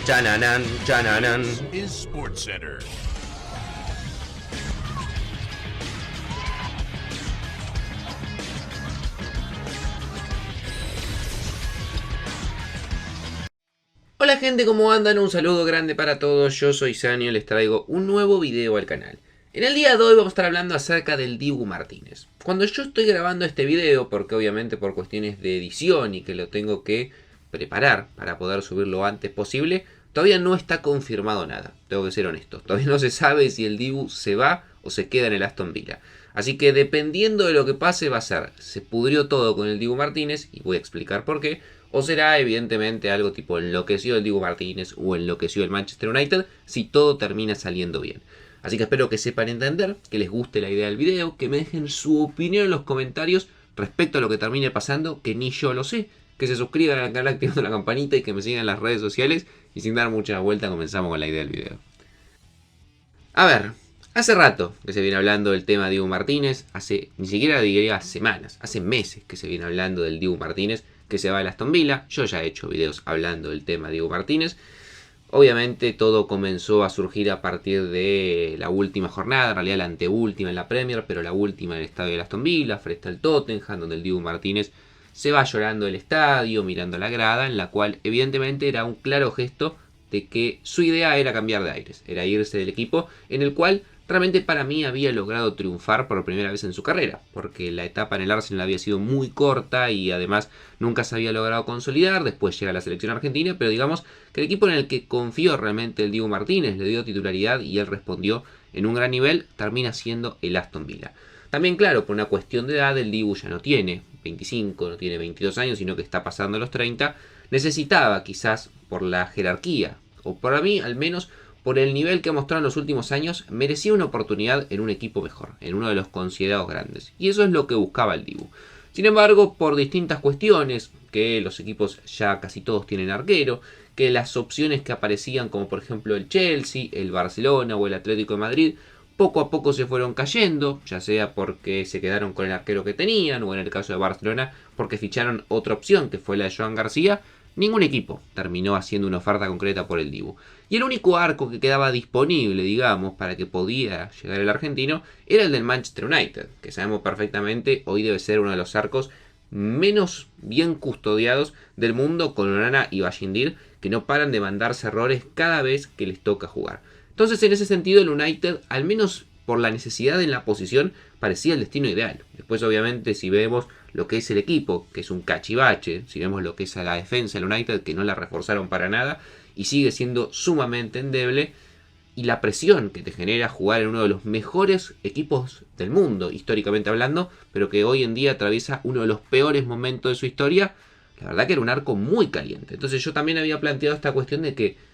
Chananan, chananan. is SportsCenter. Hola gente, ¿cómo andan? Un saludo grande para todos, yo soy Sanio y les traigo un nuevo video al canal. En el día de hoy vamos a estar hablando acerca del Dibu Martínez. Cuando yo estoy grabando este video, porque obviamente por cuestiones de edición y que lo tengo que preparar para poder subirlo lo antes posible, todavía no está confirmado nada, tengo que ser honesto. Todavía no se sabe si el Dibu se va o se queda en el Aston Villa. Así que dependiendo de lo que pase va a ser, se pudrió todo con el Dibu Martínez, y voy a explicar por qué, o será evidentemente algo tipo enloqueció el Dibu Martínez o enloqueció el Manchester United si todo termina saliendo bien. Así que espero que sepan entender, que les guste la idea del video, que me dejen su opinión en los comentarios respecto a lo que termine pasando, que ni yo lo sé. Que se suscriban al canal activando la campanita y que me sigan en las redes sociales. Y sin dar mucha vuelta comenzamos con la idea del video. A ver, hace rato que se viene hablando del tema de Dibu Martínez. Ni siquiera diría semanas, hace meses que se viene hablando del Dibu Martínez que se va al Aston Villa. Yo ya he hecho videos hablando del tema de Dibu Martínez. Obviamente todo comenzó a surgir a partir de la última jornada, en realidad la anteúltima en la Premier, pero la última en el estadio del Aston Villa, frente al Tottenham, donde el Dibu Martínez se va llorando del estadio, mirando la grada, en la cual evidentemente era un claro gesto de que su idea era cambiar de aires, era irse del equipo en el cual realmente para mí había logrado triunfar por primera vez en su carrera, porque la etapa en el Arsenal había sido muy corta y además nunca se había logrado consolidar. Después llega la selección argentina, pero digamos que el equipo en el que confió realmente el Dibu Martínez, le dio titularidad y él respondió en un gran nivel, termina siendo el Aston Villa. También claro, por una cuestión de edad, el Dibu ya no tiene 25, no tiene 22 años, sino que está pasando los 30, necesitaba quizás por la jerarquía, o para mí al menos por el nivel que ha mostrado en los últimos años, merecía una oportunidad en un equipo mejor, en uno de los considerados grandes. Y eso es lo que buscaba el Dibu. Sin embargo, por distintas cuestiones, que los equipos ya casi todos tienen arquero, que las opciones que aparecían como por ejemplo el Chelsea, el Barcelona o el Atlético de Madrid, poco a poco se fueron cayendo, ya sea porque se quedaron con el arquero que tenían, o en el caso de Barcelona, porque ficharon otra opción, que fue la de Joan García. Ningún equipo terminó haciendo una oferta concreta por el Dibu. Y el único arco que quedaba disponible, digamos, para que podía llegar el argentino, era el del Manchester United, que sabemos perfectamente hoy debe ser uno de los arcos menos bien custodiados del mundo, con Onana y Bajindir, que no paran de mandarse errores cada vez que les toca jugar. Entonces, en ese sentido, el United, al menos por la necesidad en la posición, parecía el destino ideal. Después, obviamente, si vemos lo que es el equipo, que es un cachivache, si vemos lo que es a la defensa del United, que no la reforzaron para nada y sigue siendo sumamente endeble, y la presión que te genera jugar en uno de los mejores equipos del mundo, históricamente hablando, pero que hoy en día atraviesa uno de los peores momentos de su historia, la verdad que era un arco muy caliente. Entonces yo también había planteado esta cuestión de que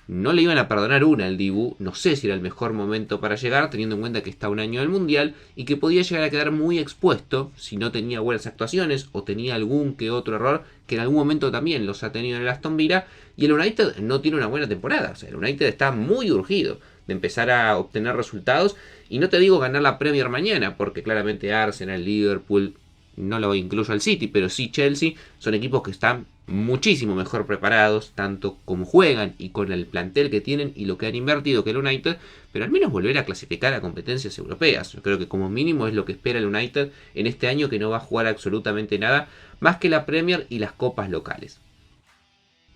no le iban a perdonar una al Dibu, no sé si era el mejor momento para llegar, teniendo en cuenta que está un año del Mundial y que podía llegar a quedar muy expuesto si no tenía buenas actuaciones o tenía algún que otro error, que en algún momento también los ha tenido en el Aston Villa, y el United no tiene una buena temporada. O sea, el United está muy urgido de empezar a obtener resultados, y no te digo ganar la Premier mañana, porque claramente Arsenal, Liverpool, no lo incluyo al City, pero sí Chelsea, son equipos que están muchísimo mejor preparados, tanto como juegan y con el plantel que tienen y lo que han invertido que el United, pero al menos volver a clasificar a competencias europeas. Yo creo que como mínimo es lo que espera el United en este año, que no va a jugar absolutamente nada más que la Premier y las copas locales.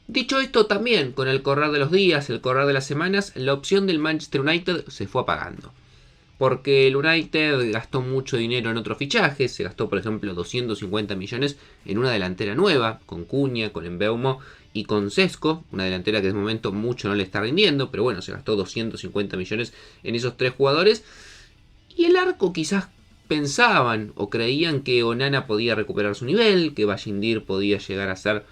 Dicho esto, también con el correr de los días, el correr de las semanas, la opción del Manchester United se fue apagando. Porque el United gastó mucho dinero en otros fichajes, se gastó por ejemplo 250 millones en una delantera nueva, con Cunha, con Mbeumo y con Sesco, una delantera que de momento mucho no le está rindiendo, pero bueno, se gastó 250 millones en esos tres jugadores. Y el arco quizás pensaban o creían que Onana podía recuperar su nivel, que Bajindir podía llegar a ser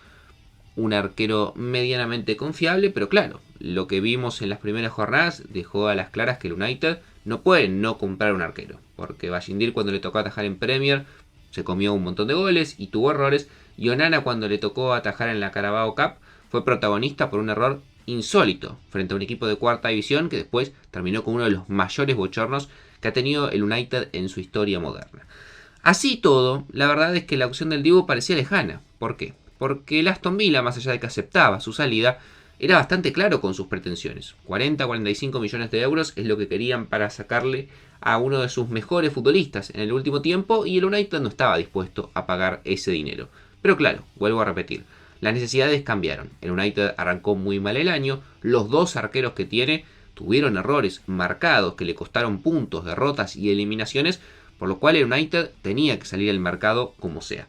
un arquero medianamente confiable, pero claro, lo que vimos en las primeras jornadas dejó a las claras que el United no puede no comprar un arquero, porque Bajindir cuando le tocó atajar en Premier se comió un montón de goles y tuvo errores, y Onana cuando le tocó atajar en la Carabao Cup fue protagonista por un error insólito frente a un equipo de cuarta división que después terminó con uno de los mayores bochornos que ha tenido el United en su historia moderna. Así todo, la verdad es que la opción del Dibu parecía lejana. ¿Por qué? Porque el Aston Villa, más allá de que aceptaba su salida, era bastante claro con sus pretensiones. 40-45 millones de euros es lo que querían para sacarle a uno de sus mejores futbolistas en el último tiempo y el United no estaba dispuesto a pagar ese dinero. Pero claro, vuelvo a repetir, las necesidades cambiaron. El United arrancó muy mal el año, los dos arqueros que tiene tuvieron errores marcados que le costaron puntos, derrotas y eliminaciones, por lo cual el United tenía que salir al mercado como sea.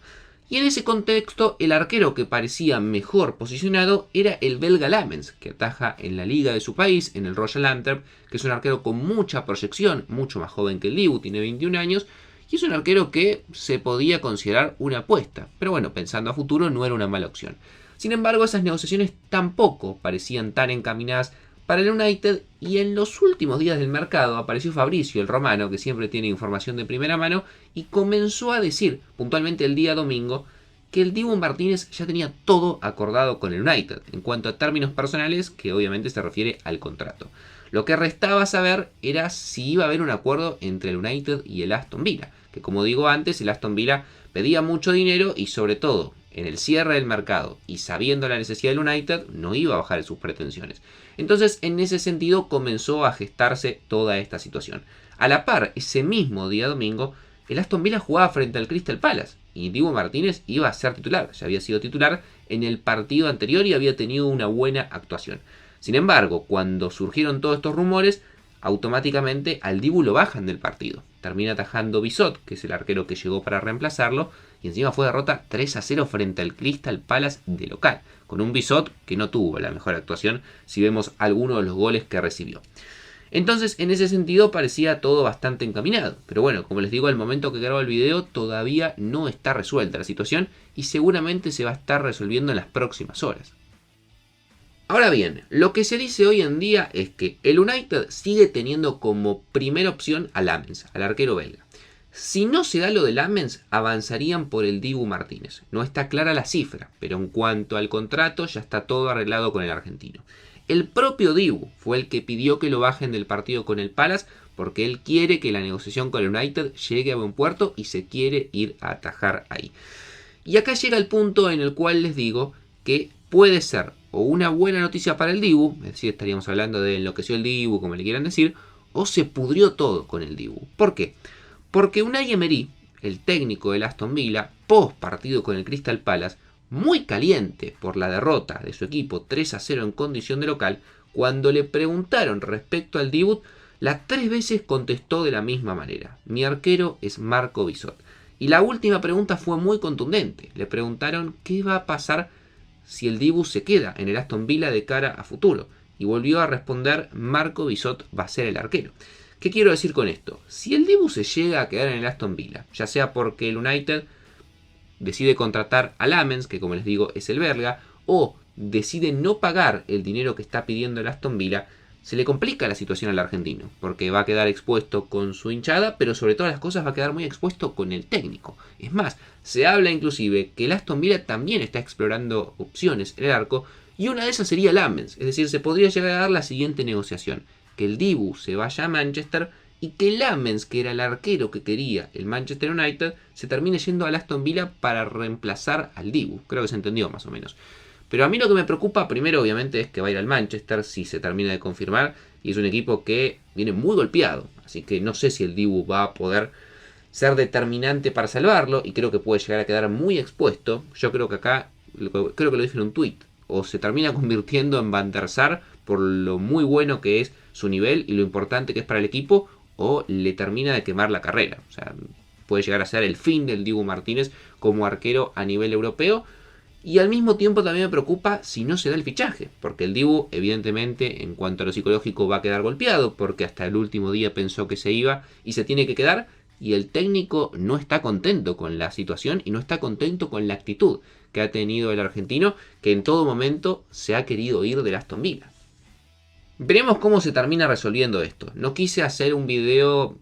Y en ese contexto, el arquero que parecía mejor posicionado era el belga Lamens, que ataja en la liga de su país, en el Royal Antwerp, que es un arquero con mucha proyección, mucho más joven que el Dibu, tiene 21 años, y es un arquero que se podía considerar una apuesta. Pero bueno, pensando a futuro no era una mala opción. Sin embargo, esas negociaciones tampoco parecían tan encaminadas para el United, y en los últimos días del mercado apareció Fabricio, el romano, que siempre tiene información de primera mano, y comenzó a decir, puntualmente el día domingo, que el Dibu Martínez ya tenía todo acordado con el United, en cuanto a términos personales, que obviamente se refiere al contrato. Lo que restaba saber era si iba a haber un acuerdo entre el United y el Aston Villa, que como digo antes, el Aston Villa pedía mucho dinero y sobre todo en el cierre del mercado y sabiendo la necesidad del United, no iba a bajar sus pretensiones. Entonces, en ese sentido, comenzó a gestarse toda esta situación. A la par, ese mismo día domingo, el Aston Villa jugaba frente al Crystal Palace y Dibu Martínez iba a ser titular. Ya había sido titular en el partido anterior y había tenido una buena actuación. Sin embargo, cuando surgieron todos estos rumores, automáticamente al Dibu lo bajan del partido. Termina atajando Bissot, que es el arquero que llegó para reemplazarlo, y encima fue derrota 3-0 frente al Crystal Palace de local, con un Bissot que no tuvo la mejor actuación si vemos algunos de los goles que recibió. Entonces, en ese sentido parecía todo bastante encaminado, pero bueno, como les digo, al momento que grabo el video todavía no está resuelta la situación y seguramente se va a estar resolviendo en las próximas horas. Ahora bien, lo que se dice hoy en día es que el United sigue teniendo como primera opción a Lamens, al arquero belga. Si no se da lo de Lamens, avanzarían por el Dibu Martínez. No está clara la cifra, pero en cuanto al contrato ya está todo arreglado con el argentino. El propio Dibu fue el que pidió que lo bajen del partido con el Palace porque él quiere que la negociación con el United llegue a buen puerto y se quiere ir a atajar ahí. Y acá llega el punto en el cual les digo que puede ser o una buena noticia para el Dibu, es decir, estaríamos hablando de enloqueció el Dibu, como le quieran decir, o se pudrió todo con el Dibu. ¿Por qué? Porque Unai Emery, el técnico del Aston Villa, post partido con el Crystal Palace, muy caliente por la derrota de su equipo 3-0 en condición de local, cuando le preguntaron respecto al Dibu, las 3 veces contestó de la misma manera: mi arquero es Marco Bissot. Y la última pregunta fue muy contundente. Le preguntaron qué va a pasar si el Dibu se queda en el Aston Villa de cara a futuro. Y volvió a responder: Marco Bissot va a ser el arquero. ¿Qué quiero decir con esto? Si el Dibu se llega a quedar en el Aston Villa, ya sea porque el United decide contratar a Lamens, que como les digo es el belga, o decide no pagar el dinero que está pidiendo el Aston Villa, se le complica la situación al argentino, porque va a quedar expuesto con su hinchada, pero sobre todas las cosas va a quedar muy expuesto con el técnico. Es más, se habla inclusive que el Aston Villa también está explorando opciones en el arco, y una de esas sería Lamens, es decir, se podría llegar a dar la siguiente negociación: que el Dibu se vaya a Manchester y que Lamens, que era el arquero que quería el Manchester United, se termine yendo al Aston Villa para reemplazar al Dibu. Creo que se entendió más o menos. Pero a mí lo que me preocupa primero obviamente es que va a ir al Manchester si se termina de confirmar, y es un equipo que viene muy golpeado, así que no sé si el Dibu va a poder ser determinante para salvarlo y creo que puede llegar a quedar muy expuesto. Yo creo que acá, creo que lo dije en un tweet, o se termina convirtiendo en Van der Sar por lo muy bueno que es su nivel y lo importante que es para el equipo, o le termina de quemar la carrera. O sea, puede llegar a ser el fin del Dibu Martínez como arquero a nivel europeo. Y al mismo tiempo también me preocupa si no se da el fichaje, porque el Dibu evidentemente en cuanto a lo psicológico va a quedar golpeado, porque hasta el último día pensó que se iba y se tiene que quedar, y el técnico no está contento con la situación y no está contento con la actitud que ha tenido el argentino, que en todo momento se ha querido ir del Aston Villa. Veremos cómo se termina resolviendo esto. No quise hacer un video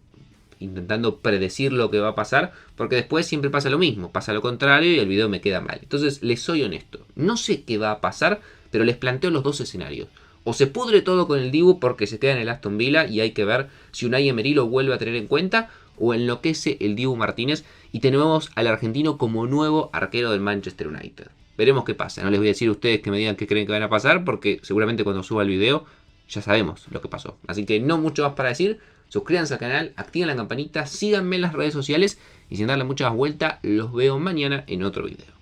intentando predecir lo que va a pasar, porque después siempre pasa lo mismo, pasa lo contrario y el video me queda mal. Entonces les soy honesto, no sé qué va a pasar, pero les planteo los dos escenarios. O se pudre todo con el Dibu porque se queda en el Aston Villa y hay que ver si Unai Emery lo vuelve a tener en cuenta, o enloquece el Dibu Martínez y tenemos al argentino como nuevo arquero del Manchester United. veremos qué pasa. No les voy a decir a ustedes que me digan qué creen que van a pasar, porque seguramente cuando suba el video ya sabemos lo que pasó. Así que no mucho más para decir. Suscríbanse al canal, activen la campanita, síganme en las redes sociales y sin darle mucha más vuelta, los veo mañana en otro video.